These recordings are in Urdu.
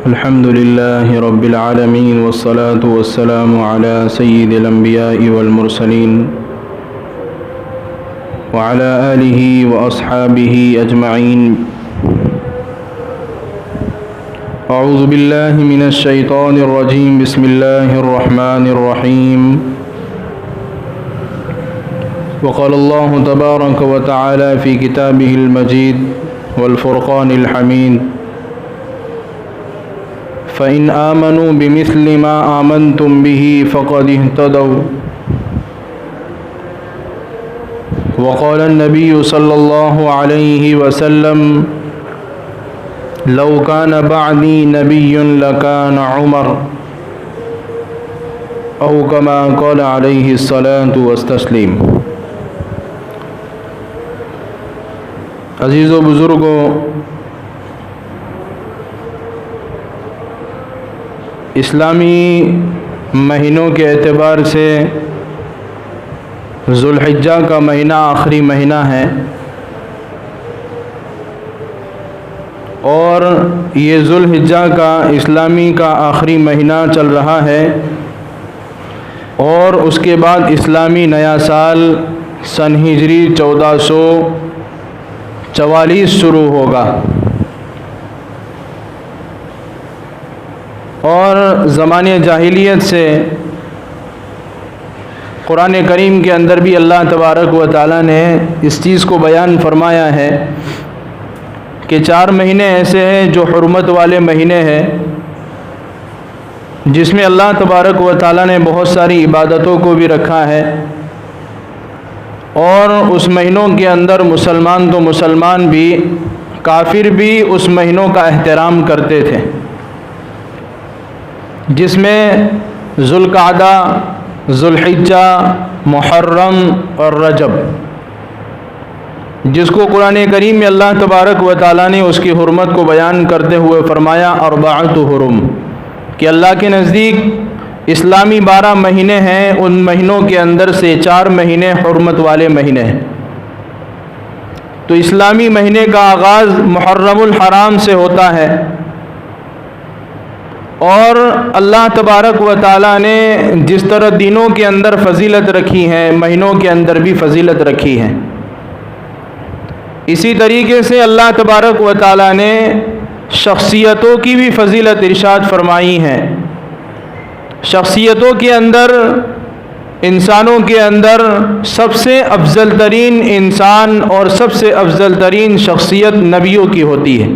الحمد لله رب العالمين والصلاة والسلام على سيد الأنبياء والمرسلين وعلى آله وأصحابه أجمعين. أعوذ بالله من الشيطان الرجيم. بسم الله الرحمن الرحيم. وقال الله تبارك وتعالى في كتابه المجيد والفرقان الحميد: فإن آمنوا بمثل ما آمنتم به فقد اهتدوا. وقال النبي صلى الله عليه وسلم: لو كان بعدي نبي لكان عمر، أو كما قال عليه الصلاة والتسليم. عزیز و بزرگوں، اسلامی مہینوں کے اعتبار سے ذوالحجہ کا مہینہ آخری مہینہ ہے، اور یہ ذوالحجہ کا اسلامی کا آخری مہینہ چل رہا ہے، اور اس کے بعد اسلامی نیا سال سن ہجری 1444 شروع ہوگا. اور زمانے جاہلیت سے قرآن کریم کے اندر بھی اللہ تبارک و تعالیٰ نے اس چیز کو بیان فرمایا ہے کہ 4 مہینے ایسے ہیں جو حرمت والے مہینے ہیں، جس میں اللہ تبارک و تعالیٰ نے بہت ساری عبادتوں کو بھی رکھا ہے، اور اس مہینوں کے اندر مسلمان تو مسلمان بھی، کافر بھی اس مہینوں کا احترام کرتے تھے، جس میں ذوالقعدہ، ذوالحجہ، محرم اور رجب، جس کو قرآن کریم میں اللہ تبارک و تعالیٰ نے اس کی حرمت کو بیان کرتے ہوئے فرمایا اربعۃ حرم، کہ اللہ کے نزدیک اسلامی 12 مہینے ہیں، ان مہینوں کے اندر سے 4 مہینے حرمت والے مہینے ہیں. تو اسلامی مہینے کا آغاز محرم الحرام سے ہوتا ہے، اور اللہ تبارک و تعالیٰ نے جس طرح دینوں کے اندر فضیلت رکھی ہے، مہینوں کے اندر بھی فضیلت رکھی ہے. اسی طریقے سے اللہ تبارک و تعالیٰ نے شخصیتوں کی بھی فضیلت ارشاد فرمائی ہے. شخصیتوں کے اندر، انسانوں کے اندر سب سے افضل ترین انسان اور سب سے افضل ترین شخصیت نبیوں کی ہوتی ہے،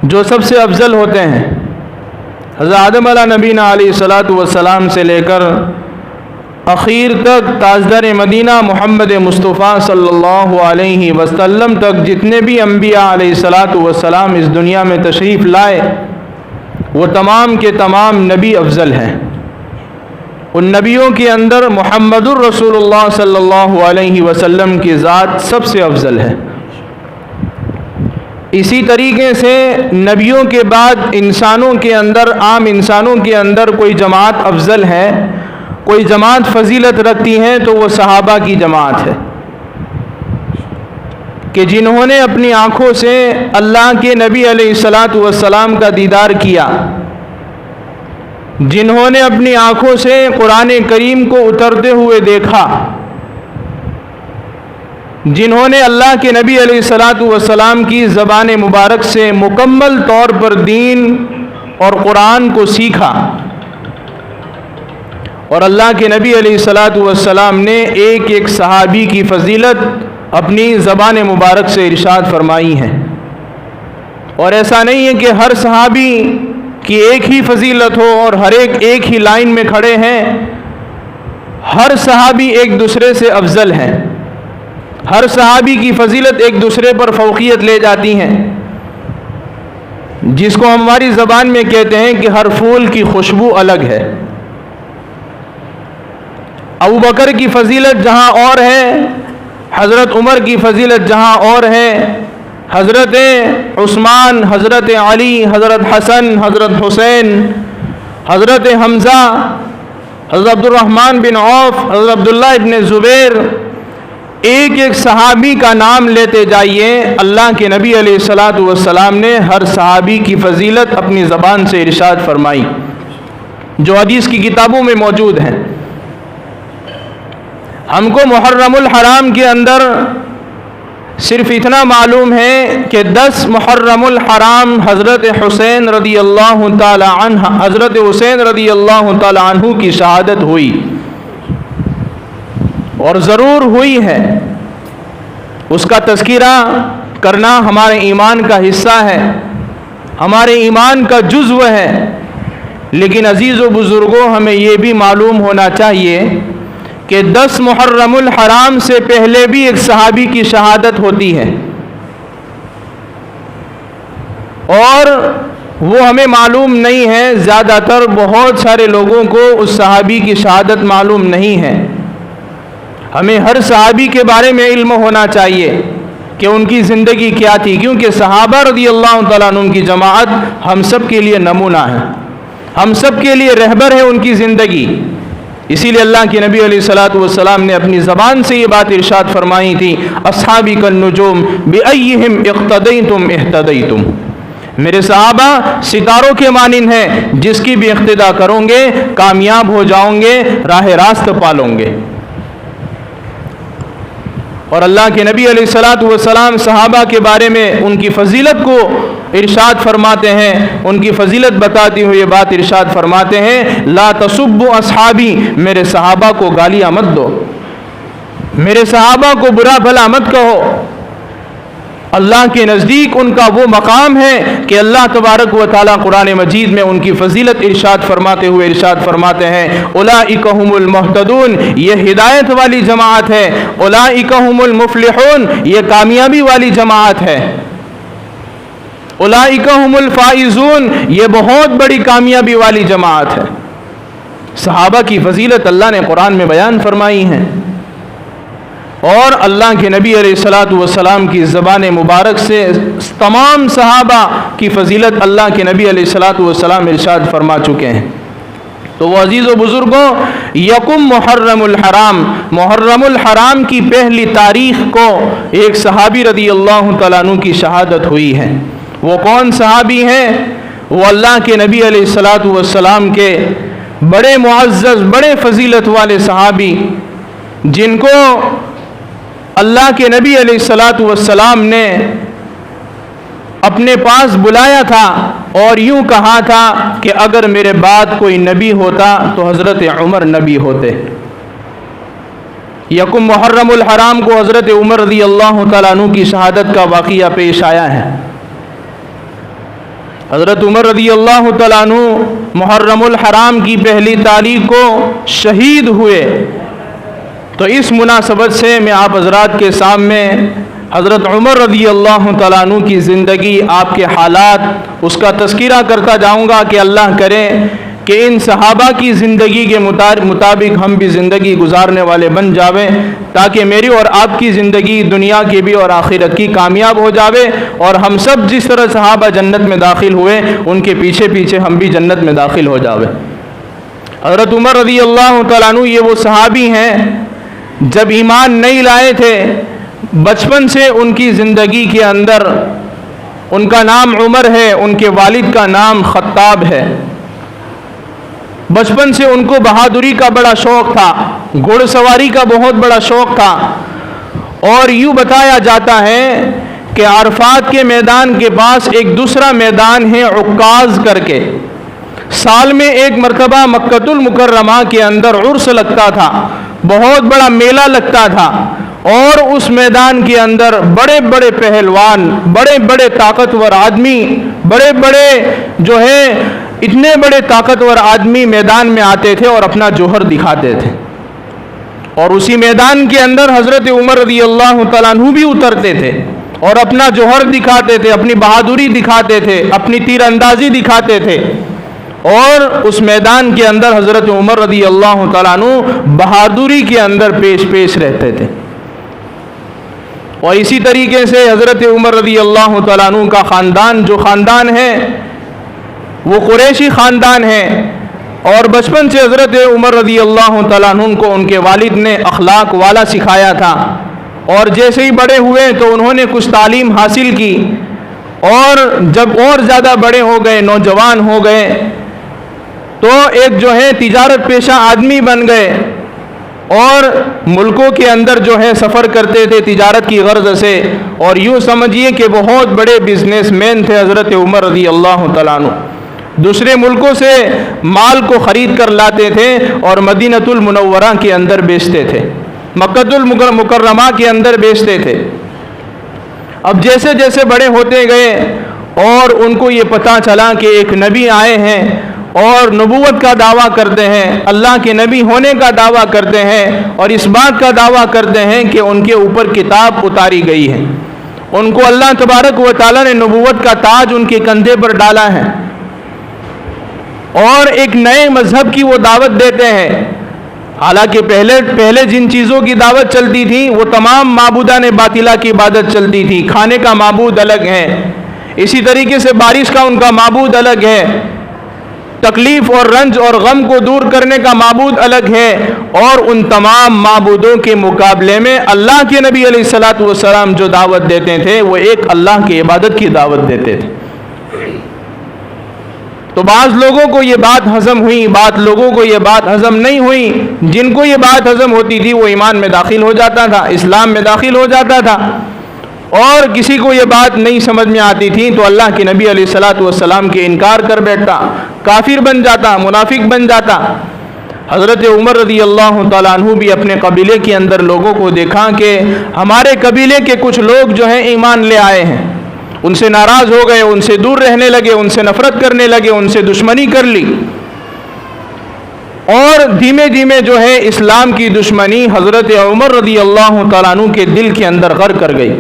جو سب سے افضل ہوتے ہیں. حضرت آدم علیہ نبینا علیہ الصلاۃ والسلام سے لے کر اخیر تک تاجدار مدینہ محمد مصطفیٰ صلی اللہ علیہ وسلم تک جتنے بھی انبیاء علیہ الصلاۃ والسلام اس دنیا میں تشریف لائے، وہ تمام کے تمام نبی افضل ہیں. ان نبیوں کے اندر محمد الرسول اللہ صلی اللہ علیہ وسلم کی ذات سب سے افضل ہے. اسی طریقے سے نبیوں کے بعد انسانوں کے اندر، عام انسانوں کے اندر کوئی جماعت افضل ہے، کوئی جماعت فضیلت رکھتی ہے، تو وہ صحابہ کی جماعت ہے، کہ جنہوں نے اپنی آنکھوں سے اللہ کے نبی علیہ الصلاۃ والسلام کا دیدار کیا، جنہوں نے اپنی آنکھوں سے قرآن کریم کو اترتے ہوئے دیکھا، جنہوں نے اللہ کے نبی علیہ الصلاۃ والسلام کی زبان مبارک سے مکمل طور پر دین اور قرآن کو سیکھا. اور اللہ کے نبی علیہ الصلاۃ والسلام نے ایک ایک صحابی کی فضیلت اپنی زبان مبارک سے ارشاد فرمائی ہے. اور ایسا نہیں ہے کہ ہر صحابی کی ایک ہی فضیلت ہو اور ہر ایک ہی لائن میں کھڑے ہیں. ہر صحابی ایک دوسرے سے افضل ہیں، ہر صحابی کی فضیلت ایک دوسرے پر فوقیت لے جاتی ہیں، جس کو ہماری زبان میں کہتے ہیں کہ ہر پھول کی خوشبو الگ ہے. ابو بکر کی فضیلت جہاں اور ہے، حضرت عمر کی فضیلت جہاں اور ہے، حضرت عثمان، حضرت علی، حضرت حسن، حضرت حسین، حضرت حمزہ، حضرت عبد الرحمن بن عوف، حضرت عبداللہ ابن زبیر، ایک ایک صحابی کا نام لیتے جائیے، اللہ کے نبی علیہ الصلاۃ والسلام نے ہر صحابی کی فضیلت اپنی زبان سے ارشاد فرمائی، جو حدیث کی کتابوں میں موجود ہیں۔ ہم کو محرم الحرام کے اندر صرف اتنا معلوم ہے کہ 10 محرم الحرام حضرت حسین رضی اللہ تعالی عنہ حضرت حسین رضی اللہ تعالی عنہ کی شہادت ہوئی، اور ضرور ہوئی ہے۔ اس کا تذکرہ کرنا ہمارے ایمان کا حصہ ہے، ہمارے ایمان کا جزو ہے، لیکن عزیز و بزرگوں ہمیں یہ بھی معلوم ہونا چاہیے کہ 10 محرم الحرام سے پہلے بھی ایک صحابی کی شہادت ہوتی ہے، اور وہ ہمیں معلوم نہیں ہے۔ زیادہ تر بہت سارے لوگوں کو اس صحابی کی شہادت معلوم نہیں ہے۔ ہمیں ہر صحابی کے بارے میں علم ہونا چاہیے کہ ان کی زندگی کیا تھی، کیونکہ صحابہ رضی اللہ تعالیٰ عنہ کی جماعت ہم سب کے لیے نمونہ ہے، ہم سب کے لیے رہبر ہے ان کی زندگی۔ اسی لیے اللہ کے نبی علیہ الصلاۃ والسلام نے اپنی زبان سے یہ بات ارشاد فرمائی تھی، اصحابی کالنجوم بأیہم اقتدیتم اہتدیتم، میرے صحابہ ستاروں کے مانند ہیں، جس کی بھی اقتدا کرو گے کامیاب ہو جاؤ گے، راہ راست پالو گے۔ اور اللہ کے نبی علیہ الصلاۃ والسلام صحابہ کے بارے میں ان کی فضیلت کو ارشاد فرماتے ہیں، ان کی فضیلت بتاتی ہوئے یہ بات ارشاد فرماتے ہیں، لا تسبوا اصحابی، میرے صحابہ کو گالیاں مت دو، میرے صحابہ کو برا بھلا مت کہو۔ اللہ کے نزدیک ان کا وہ مقام ہے کہ اللہ تبارک و تعالیٰ قرآن مجید میں ان کی فضیلت ارشاد فرماتے ہوئے ارشاد فرماتے ہیں، اولئک هم المہتدون، یہ ہدایت والی جماعت ہے، اولئک هم المفلحون، یہ کامیابی والی جماعت ہے، اولئک هم الفائزون، یہ بہت بڑی کامیابی والی جماعت ہے۔ صحابہ کی فضیلت اللہ نے قرآن میں بیان فرمائی ہے، اور اللہ کے نبی علیہ الصلاۃ والسلام کی زبان مبارک سے تمام صحابہ کی فضیلت اللہ کے نبی علیہ الصلاۃ والسلام ارشاد فرما چکے ہیں۔ تو وہ عزیز و بزرگوں، یکم محرم الحرام، محرم الحرام کی پہلی تاریخ کو ایک صحابی رضی اللہ تعالیٰ عنہ کی شہادت ہوئی ہے۔ وہ کون صحابی ہیں؟ وہ اللہ کے نبی علیہ الصلاۃ والسلام کے بڑے معزز بڑے فضیلت والے صحابی، جن کو اللہ کے نبی علیہ الصلاۃ والسلام نے اپنے پاس بلایا تھا اور یوں کہا تھا کہ اگر میرے بعد کوئی نبی ہوتا تو حضرت عمر نبی ہوتے۔ یکم محرم الحرام کو حضرت عمر رضی اللہ تعالیٰ عنہ کی شہادت کا واقعہ پیش آیا ہے۔ حضرت عمر رضی اللہ تعالیٰ عنہ محرم الحرام کی پہلی تاریخ کو شہید ہوئے۔ تو اس مناسبت سے میں آپ حضرات کے سامنے حضرت عمر رضی اللہ تعالیٰ عنہ کی زندگی، آپ کے حالات، اس کا تذکرہ کرتا جاؤں گا کہ اللہ کرے کہ ان صحابہ کی زندگی کے مطابق ہم بھی زندگی گزارنے والے بن جاویں، تاکہ میری اور آپ کی زندگی دنیا کی بھی اور آخرت کی کامیاب ہو جاوے، اور ہم سب جس طرح صحابہ جنت میں داخل ہوئے ان کے پیچھے پیچھے ہم بھی جنت میں داخل ہو جاویں۔ حضرت عمر رضی اللہ تعالیٰ عنہ یہ وہ صحابی ہیں جب ایمان نہیں لائے تھے، بچپن سے ان کی زندگی کے اندر ان کا نام عمر ہے، ان کے والد کا نام خطاب ہے۔ بچپن سے ان کو بہادری کا بڑا شوق تھا، گھوڑ سواری کا بہت بڑا شوق تھا، اور یوں بتایا جاتا ہے کہ عرفات کے میدان کے پاس ایک دوسرا میدان ہے عکاظ کر کے، سال میں ایک مرتبہ مکۃ المکرمہ کے اندر عرس لگتا تھا، بہت بڑا میلہ لگتا تھا، اور اس میدان کے اندر بڑے بڑے پہلوان، بڑے بڑے طاقتور آدمی، بڑے بڑے جو ہے اتنے بڑے طاقتور آدمی میدان میں آتے تھے اور اپنا جوہر دکھاتے تھے، اور اسی میدان کے اندر حضرت عمر رضی اللہ تعالیٰ عنہ بھی اترتے تھے اور اپنا جوہر دکھاتے تھے، اپنی بہادری دکھاتے تھے، اپنی تیر اندازی دکھاتے تھے، اور اس میدان کے اندر حضرت عمر رضی اللہ تعالیٰ عنہ بہادری کے اندر پیش رہتے تھے۔ اور اسی طریقے سے حضرت عمر رضی اللہ تعالیٰ عنہ کا خاندان جو خاندان ہے وہ قریشی خاندان ہے، اور بچپن سے حضرت عمر رضی اللہ تعالیٰ عنہ کو ان کے والد نے اخلاق والا سکھایا تھا، اور جیسے ہی بڑے ہوئے تو انہوں نے کچھ تعلیم حاصل کی، اور جب اور زیادہ بڑے ہو گئے، نوجوان ہو گئے، تو ایک جو ہے تجارت پیشہ آدمی بن گئے، اور ملکوں کے اندر جو ہے سفر کرتے تھے تجارت کی غرض سے، اور یوں سمجھیے کہ بہت بڑے بزنس مین تھے حضرت عمر رضی اللہ تعالیٰ عنہ۔ دوسرے ملکوں سے مال کو خرید کر لاتے تھے اور مدینۃ المنورہ کے اندر بیچتے تھے، مکۃ المکرمہ کے اندر بیچتے تھے۔ اب جیسے جیسے بڑے ہوتے گئے اور ان کو یہ پتہ چلا کہ ایک نبی آئے ہیں اور نبوت کا دعویٰ کرتے ہیں، اللہ کے نبی ہونے کا دعویٰ کرتے ہیں، اور اس بات کا دعویٰ کرتے ہیں کہ ان کے اوپر کتاب اتاری گئی ہے، ان کو اللہ تبارک و تعالیٰ نے نبوت کا تاج ان کے کندھے پر ڈالا ہے، اور ایک نئے مذہب کی وہ دعوت دیتے ہیں۔ حالانکہ پہلے جن چیزوں کی دعوت چلتی تھی وہ تمام معبودان باطلہ کی عبادت چلتی تھی، کھانے کا معبود الگ ہے، اسی طریقے سے بارش کا ان کا معبود الگ ہے، تکلیف اور رنج اور غم کو دور کرنے کا معبود الگ ہے، اور ان تمام معبودوں کے مقابلے میں اللہ کے نبی علیہ الصلوۃ والسلام جو دعوت دیتے تھے وہ ایک اللہ کی عبادت کی دعوت دیتے تھے۔ تو بعض لوگوں کو یہ بات ہضم ہوئی، بعض لوگوں کو یہ بات ہضم نہیں ہوئی۔ جن کو یہ بات ہضم ہوتی تھی وہ ایمان میں داخل ہو جاتا تھا، اسلام میں داخل ہو جاتا تھا، اور کسی کو یہ بات نہیں سمجھ میں آتی تھی تو اللہ کے نبی علیہ الصلوۃ والسلام کے انکار کر بیٹھتا، کافر بن جاتا، منافق بن جاتا۔ حضرت عمر رضی اللہ تعالیٰ عنہ بھی اپنے قبیلے کے اندر لوگوں کو دیکھا کہ ہمارے قبیلے کے کچھ لوگ جو ہیں ایمان لے آئے ہیں، ان سے ناراض ہو گئے، ان سے دور رہنے لگے، ان سے نفرت کرنے لگے، ان سے دشمنی کر لی، اور دھیمے دھیمے جو ہے اسلام کی دشمنی حضرت عمر رضی اللہ تعالیٰ عنہ کے دل کے اندر غر کر گئی،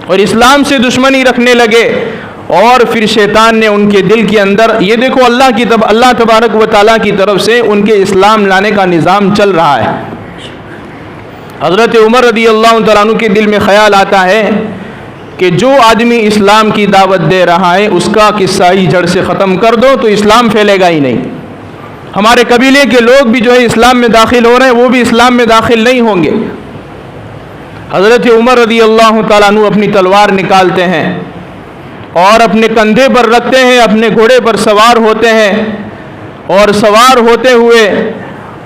اور اسلام سے دشمنی رکھنے لگے، اور پھر شیطان نے ان کے دل کے اندر، یہ دیکھو اللہ تبارک و تعالیٰ کی طرف سے ان کے اسلام لانے کا نظام چل رہا ہے۔ حضرت عمر رضی اللہ تعالیٰ عنہ کے دل میں خیال آتا ہے کہ جو آدمی اسلام کی دعوت دے رہا ہے اس کا قصہ ہی جڑ سے ختم کر دو تو اسلام پھیلے گا ہی نہیں۔ ہمارے قبیلے کے لوگ بھی جو ہے اسلام میں داخل ہو رہے ہیں، وہ بھی اسلام میں داخل نہیں ہوں گے۔ حضرت عمر رضی اللہ تعالیٰ عنہ اپنی تلوار نکالتے ہیں اور اپنے کندھے پر رکھتے ہیں، اپنے گھوڑے پر سوار ہوتے ہیں، اور سوار ہوتے ہوئے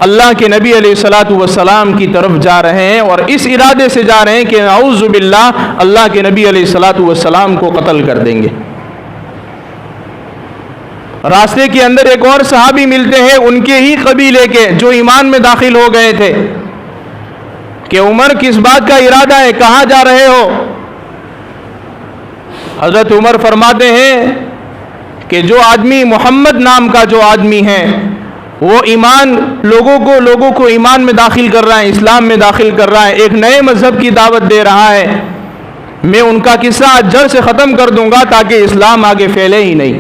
اللہ کے نبی علیہ الصلوۃ والسلام کی طرف جا رہے ہیں، اور اس ارادے سے جا رہے ہیں کہ اعوذ باللہ اللہ کے نبی علیہ الصلوۃ والسلام کو قتل کر دیں گے۔ راستے کے اندر ایک اور صحابی ملتے ہیں ان کے ہی قبیلے کے جو ایمان میں داخل ہو گئے تھے، کہ عمر کس بات کا ارادہ ہے، کہاں جا رہے ہو؟ حضرت عمر فرماتے ہیں کہ جو آدمی محمد نام کا جو آدمی ہے وہ ایمان لوگوں کو ایمان میں داخل کر رہا ہے، اسلام میں داخل کر رہا ہے، ایک نئے مذہب کی دعوت دے رہا ہے، میں ان کا قصہ جڑ سے ختم کر دوں گا تاکہ اسلام آگے پھیلے ہی نہیں۔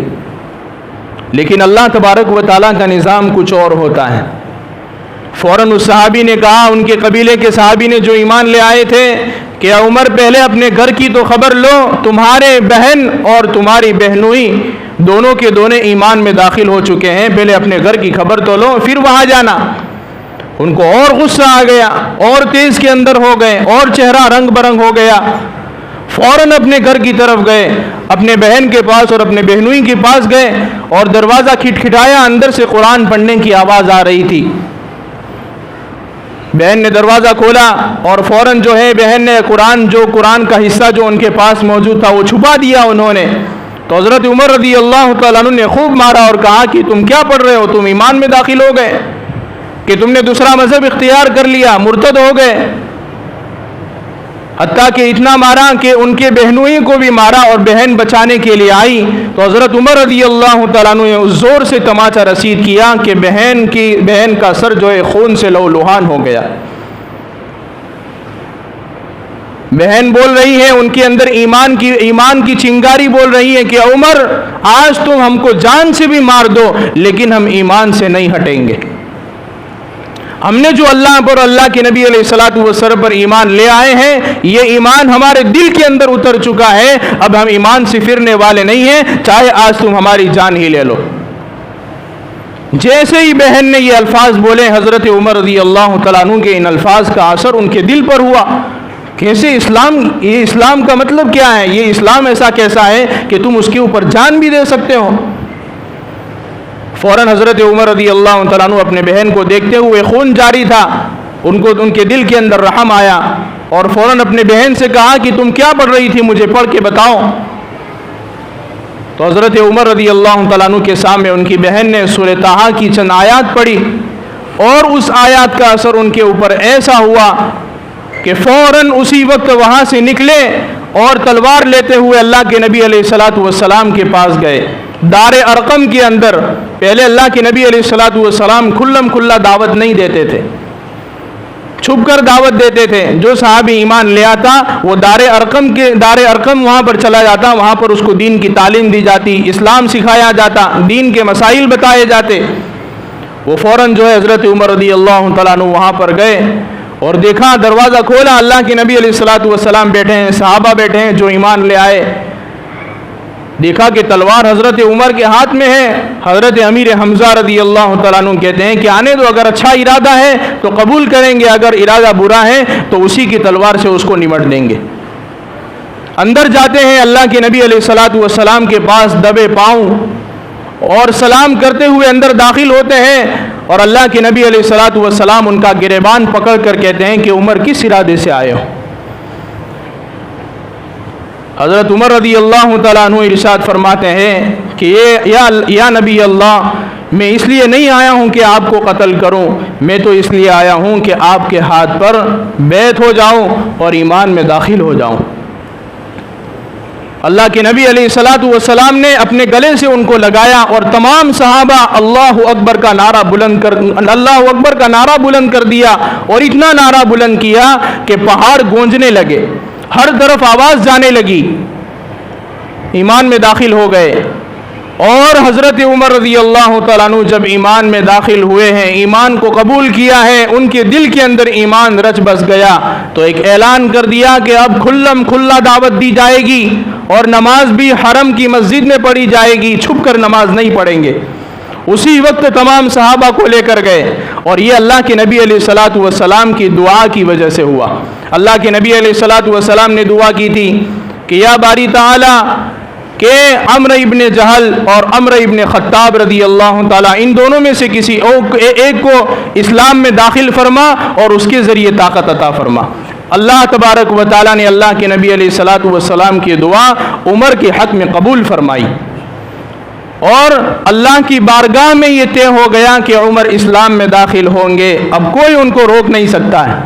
لیکن اللہ تبارک و تعالیٰ کا نظام کچھ اور ہوتا ہے۔ فوراً اس صحابی نے کہا، ان کے قبیلے کے صحابی نے جو ایمان لے آئے تھے، کہ عمر پہلے اپنے گھر کی تو خبر لو، تمہارے بہن اور تمہاری بہنوئی دونوں کے دونوں ایمان میں داخل ہو چکے ہیں، پہلے اپنے گھر کی خبر تو لو پھر وہاں جانا۔ ان کو اور غصہ آ گیا، اور تیز کے اندر ہو گئے، اور چہرہ رنگ برنگ ہو گیا، فوراً اپنے گھر کی طرف گئے، اپنے بہن کے پاس اور اپنے بہنوئی کے پاس گئے، اور دروازہ کھٹکھٹایا، اندر سے قرآن پڑھنے کی آواز آ رہی تھی۔ بہن نے دروازہ کھولا اور فوراً جو ہے بہن نے قرآن کا حصہ جو ان کے پاس موجود تھا وہ چھپا دیا انہوں نے۔ تو حضرت عمر رضی اللہ تعالیٰ عنہ نے خوب مارا اور کہا کہ تم کیا پڑھ رہے ہو، تم ایمان میں داخل ہو گئے، کہ تم نے دوسرا مذہب اختیار کر لیا، مرتد ہو گئے۔ حتیٰ کہ اتنا مارا کہ ان کے بہنوئی کو بھی مارا، اور بہن بچانے کے لیے آئی تو حضرت عمر رضی اللہ تعالیٰ عنہ نے زور سے تماچا رسید کیا کہ بہن کا سر جو ہے خون سے لہولہان ہو گیا۔ بہن بول رہی ہے، ان کے اندر ایمان کی چنگاری بول رہی ہے کہ عمر آج تم ہم کو جان سے بھی مار دو لیکن ہم ایمان سے نہیں ہٹیں گے۔ ہم نے جو اللہ پر اللہ کے نبی علیہ الصلوۃ والسلام پر ایمان لے آئے ہیں، یہ ایمان ہمارے دل کے اندر اتر چکا ہے، اب ہم ایمان سے پھرنے والے نہیں ہیں، چاہے آج تم ہماری جان ہی لے لو۔ جیسے ہی بہن نے یہ الفاظ بولے، حضرت عمر رضی اللہ تعالیٰ عنہ کے ان الفاظ کا اثر ان کے دل پر ہوا، کیسے اسلام؟ یہ اسلام کا مطلب کیا ہے؟ یہ اسلام ایسا کیسا ہے کہ تم اس کے اوپر جان بھی دے سکتے ہو؟ فوراً حضرت عمر رضی اللہ تعالیٰ عنہ اپنے بہن کو دیکھتے ہوئے، خون جاری تھا، ان کے دل کے اندر رحم آیا اور فوراً اپنے بہن سے کہا کہ تم کیا پڑھ رہی تھی، مجھے پڑھ کے بتاؤ۔ تو حضرت عمر رضی اللہ تعالیٰ عنہ کے سامنے ان کی بہن نے سورہ طٰہٰ کی چند آیات پڑھی، اور اس آیات کا اثر ان کے اوپر ایسا ہوا کہ فوراً اسی وقت وہاں سے نکلے اور تلوار لیتے ہوئے اللہ کے نبی علیہ الصلوۃ والسلام کے پاس گئے۔ دار ارقم کے اندر پہلے اللہ کے نبی علیہ الصلوۃ والسلام کھلم کھلا دعوت نہیں دیتے تھے، چھپ کر دعوت دیتے تھے۔ جو صحابی ایمان لے آتا وہ دار ارقم وہاں پر چلا جاتا، وہاں پر اس کو دین کی تعلیم دی جاتی، اسلام سکھایا جاتا، دین کے مسائل بتائے جاتے۔ وہ فوراً جو ہے حضرت عمر رضی اللہ تعالیٰ عنہ وہاں پر گئے اور دیکھا، دروازہ کھولا، اللہ کے نبی علیہ الصلوۃ والسلام بیٹھے ہیں، صحابہ بیٹھے ہیں جو ایمان لے آئے۔ دیکھا کہ تلوار حضرت عمر کے ہاتھ میں ہے۔ حضرت امیر حمزہ رضی اللہ تعالیٰ عنہ کہتے ہیں کہ آنے دو، اگر اچھا ارادہ ہے تو قبول کریں گے، اگر ارادہ برا ہے تو اسی کی تلوار سے اس کو نمٹ دیں گے۔ اندر جاتے ہیں، اللہ کے نبی علیہ الصلوۃ والسلام کے پاس دبے پاؤں اور سلام کرتے ہوئے اندر داخل ہوتے ہیں، اور اللہ کے نبی علیہ الصلوۃ والسلام ان کا گریبان پکڑ کر کہتے ہیں کہ عمر کس ارادے سے آئے ہو؟ حضرت عمر رضی اللہ تعالیٰ عنہ ارشاد فرماتے ہیں کہ یا نبی اللہ، میں اس لیے نہیں آیا ہوں کہ آپ کو قتل کروں، میں تو اس لیے آیا ہوں کہ آپ کے ہاتھ پر بیعت ہو جاؤں اور ایمان میں داخل ہو جاؤں۔ اللہ کے نبی علیہ الصلوۃ والسلام نے اپنے گلے سے ان کو لگایا، اور تمام صحابہ اللہ اکبر کا نعرہ بلند کر دیا، اور اتنا نعرہ بلند کیا کہ پہاڑ گونجنے لگے، ہر طرف آواز جانے لگی، ایمان میں داخل ہو گئے۔ اور حضرت عمر رضی اللہ تعالیٰ عنہ جب ایمان میں داخل ہوئے ہیں، ایمان کو قبول کیا ہے، ان کے دل کے اندر ایمان رچ بس گیا، تو ایک اعلان کر دیا کہ اب کھلم کھلا دعوت دی جائے گی، اور نماز بھی حرم کی مسجد میں پڑھی جائے گی، چھپ کر نماز نہیں پڑھیں گے۔ اسی وقت تمام صحابہ کو لے کر گئے، اور یہ اللہ کے نبی علیہ الصلوۃ والسلام کی دعا کی وجہ سے ہوا۔ اللہ کے نبی علیہ الصلوۃ والسلام نے دعا کی تھی کہ یا باری تعالی، کہ عمرو ابن جہل اور عمرو ابن خطاب رضی اللہ تعالیٰ، ان دونوں میں سے کسی ایک کو اسلام میں داخل فرما اور اس کے ذریعے طاقت عطا فرما۔ اللہ تبارک و تعالیٰ نے اللہ کے نبی علیہ الصلوۃ والسلام کی دعا عمر کے حق میں قبول فرمائی، اور اللہ کی بارگاہ میں یہ طے ہو گیا کہ عمر اسلام میں داخل ہوں گے، اب کوئی ان کو روک نہیں سکتا ہے۔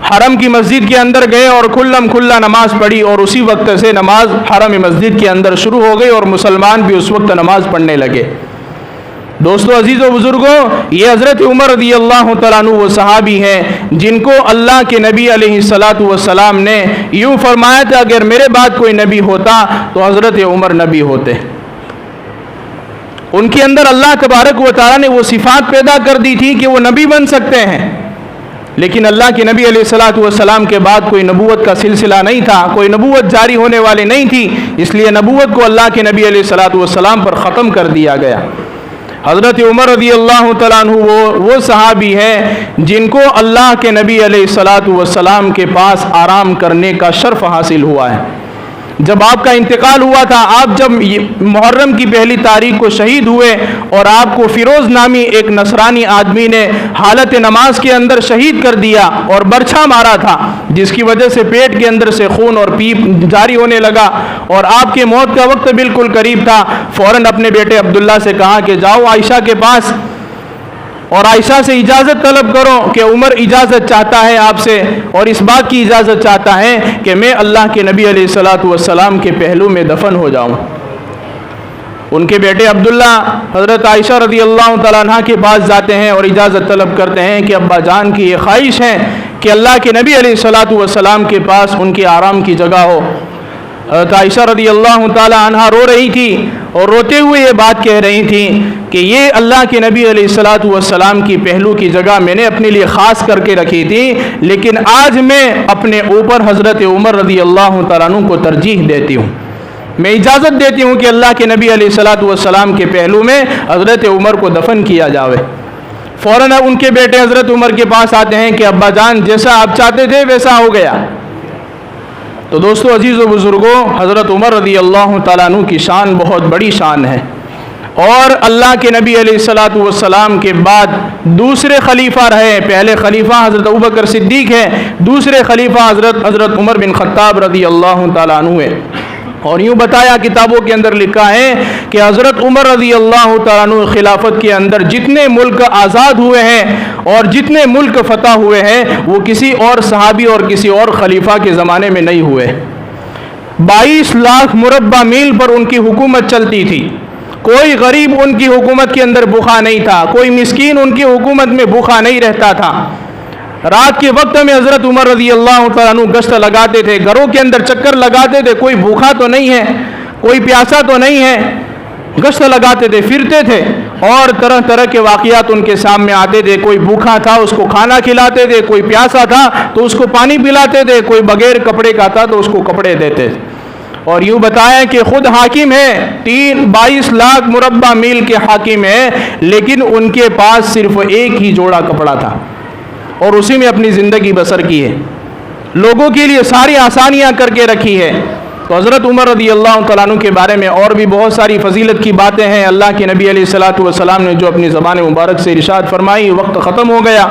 حرم کی مسجد کے اندر گئے اور کھلم کھلا نماز پڑھی، اور اسی وقت سے نماز حرم مسجد کے اندر شروع ہو گئی، اور مسلمان بھی اس وقت نماز پڑھنے لگے۔ دوستو، عزیز و بزرگوں، یہ حضرت عمر رضی اللہ تعالیٰ عنہ وہ صحابی ہیں جن کو اللہ کے نبی علیہ الصلوۃ والسلام نے یوں فرمایا تھا، اگر میرے بعد کوئی نبی ہوتا تو حضرت عمر نبی ہوتے۔ ان کے اندر اللہ تبارک و تعالیٰ نے وہ صفات پیدا کر دی تھی کہ وہ نبی بن سکتے ہیں، لیکن اللہ کے نبی علیہ الصلوۃ والسلام کے بعد کوئی نبوت کا سلسلہ نہیں تھا، کوئی نبوت جاری ہونے والے نہیں تھی، اس لیے نبوت کو اللہ کے نبی علیہ الصلوۃ والسلام پر ختم کر دیا گیا۔ حضرت عمر رضی اللہ تعالیٰ عنہ وہ صحابی ہیں جن کو اللہ کے نبی علیہ الصلوۃ والسلام کے پاس آرام کرنے کا شرف حاصل ہوا ہے۔ جب آپ کا انتقال ہوا تھا، آپ جب محرم کی پہلی تاریخ کو شہید ہوئے، اور آپ کو فیروز نامی ایک نصرانی آدمی نے حالت نماز کے اندر شہید کر دیا اور برچھا مارا تھا، جس کی وجہ سے پیٹ کے اندر سے خون اور پیپ جاری ہونے لگا، اور آپ کے موت کا وقت بالکل قریب تھا۔ فوراً اپنے بیٹے عبداللہ سے کہا کہ جاؤ عائشہ کے پاس اور عائشہ سے اجازت طلب کرو کہ عمر اجازت چاہتا ہے آپ سے، اور اس بات کی اجازت چاہتا ہے کہ میں اللہ کے نبی علیہ الصلوۃ والسلام کے پہلو میں دفن ہو جاؤں۔ ان کے بیٹے عبداللہ حضرت عائشہ رضی اللہ تعالیٰ عنہ کے پاس جاتے ہیں اور اجازت طلب کرتے ہیں کہ ابا جان کی یہ خواہش ہے کہ اللہ کے نبی علیہ الصلوۃ والسلام کے پاس ان کے آرام کی جگہ ہو۔ حضرت عائشہ رضی اللہ تعالیٰ عنہ رو رہی تھی، اور روتے ہوئے یہ بات کہہ رہی تھی کہ یہ اللہ کے نبی علیہ الصلوۃ والسلام کی پہلو کی جگہ میں نے اپنے لیے خاص کر کے رکھی تھی، لیکن آج میں اپنے اوپر حضرت عمر رضی اللہ تعالیٰ عنہ کو ترجیح دیتی ہوں، میں اجازت دیتی ہوں کہ اللہ کے نبی علیہ الصلوۃ والسلام کے پہلو میں حضرت عمر کو دفن کیا جاوے۔ فوراً ان کے بیٹے حضرت عمر کے پاس آتے ہیں کہ ابا جان جیسا آپ چاہتے تھے ویسا ہو گیا۔ تو دوستو عزیز و بزرگوں، حضرت عمر رضی اللہ تعالیٰ عنہ کی شان بہت بڑی شان ہے، اور اللہ کے نبی علیہ الصلاۃ والسلام کے بعد دوسرے خلیفہ رہے۔ پہلے خلیفہ حضرت ابوبکر صدیق ہے، دوسرے خلیفہ حضرت عمر بن خطاب رضی اللہ تعالیٰ عنہ ہے۔ اور یوں بتایا کتابوں کے اندر لکھا ہے کہ حضرت عمر رضی اللہ تعالیٰ عنہ خلافت کے اندر جتنے ملک آزاد ہوئے ہیں اور جتنے ملک فتح ہوئے ہیں وہ کسی اور صحابی اور کسی اور خلیفہ کے زمانے میں نہیں ہوئے۔ 22 لاکھ مربع میل پر ان کی حکومت چلتی تھی، کوئی غریب ان کی حکومت کے اندر بھوکا نہیں تھا، کوئی مسکین ان کی حکومت میں بھوکا نہیں رہتا تھا۔ رات کے وقت میں حضرت عمر رضی اللہ تعالیٰ عنہ گشت لگاتے تھے، گھروں کے اندر چکر لگاتے تھے، کوئی بھوکا تو نہیں ہے، کوئی پیاسا تو نہیں ہے، گشت لگاتے تھے، پھرتے تھے، اور طرح طرح کے واقعات ان کے سامنے آتے تھے۔ کوئی بھوکا تھا اس کو کھانا کھلاتے تھے، کوئی پیاسا تھا تو اس کو پانی پلاتے تھے، کوئی بغیر کپڑے کا تھا تو اس کو کپڑے دیتے تھے۔ اور یوں بتایا کہ خود حاکم ہے، 22 لاکھ مربع میل کے حاکم ہے، لیکن ان کے پاس صرف ایک ہی جوڑا کپڑا تھا اور اسی میں اپنی زندگی بسر کی ہے، لوگوں کے لیے ساری آسانیاں کر کے رکھی ہے۔ تو حضرت عمر رضی اللہ تعالیٰ عنہ کے بارے میں اور بھی بہت ساری فضیلت کی باتیں ہیں۔ اللہ کے نبی علیہ الصلاۃ والسلام نے جو اپنی زبان مبارک سے ارشاد فرمائی، وقت ختم ہو گیا،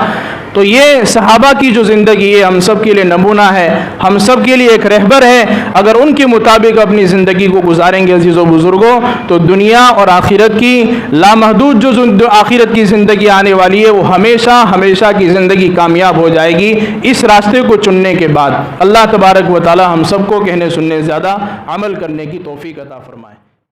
تو یہ صحابہ کی جو زندگی ہے ہم سب کے لیے نمونہ ہے، ہم سب کے لیے ایک رہبر ہے۔ اگر ان کے مطابق اپنی زندگی کو گزاریں گے عزیز و بزرگوں تو دنیا اور آخرت کی لامحدود جو آخرت کی زندگی آنے والی ہے وہ ہمیشہ ہمیشہ کی زندگی کامیاب ہو جائے گی، اس راستے کو چننے کے بعد۔ اللہ تبارک و تعالی ہم سب کو کہنے سننے زیادہ عمل کرنے کی توفیق عطا فرمائے۔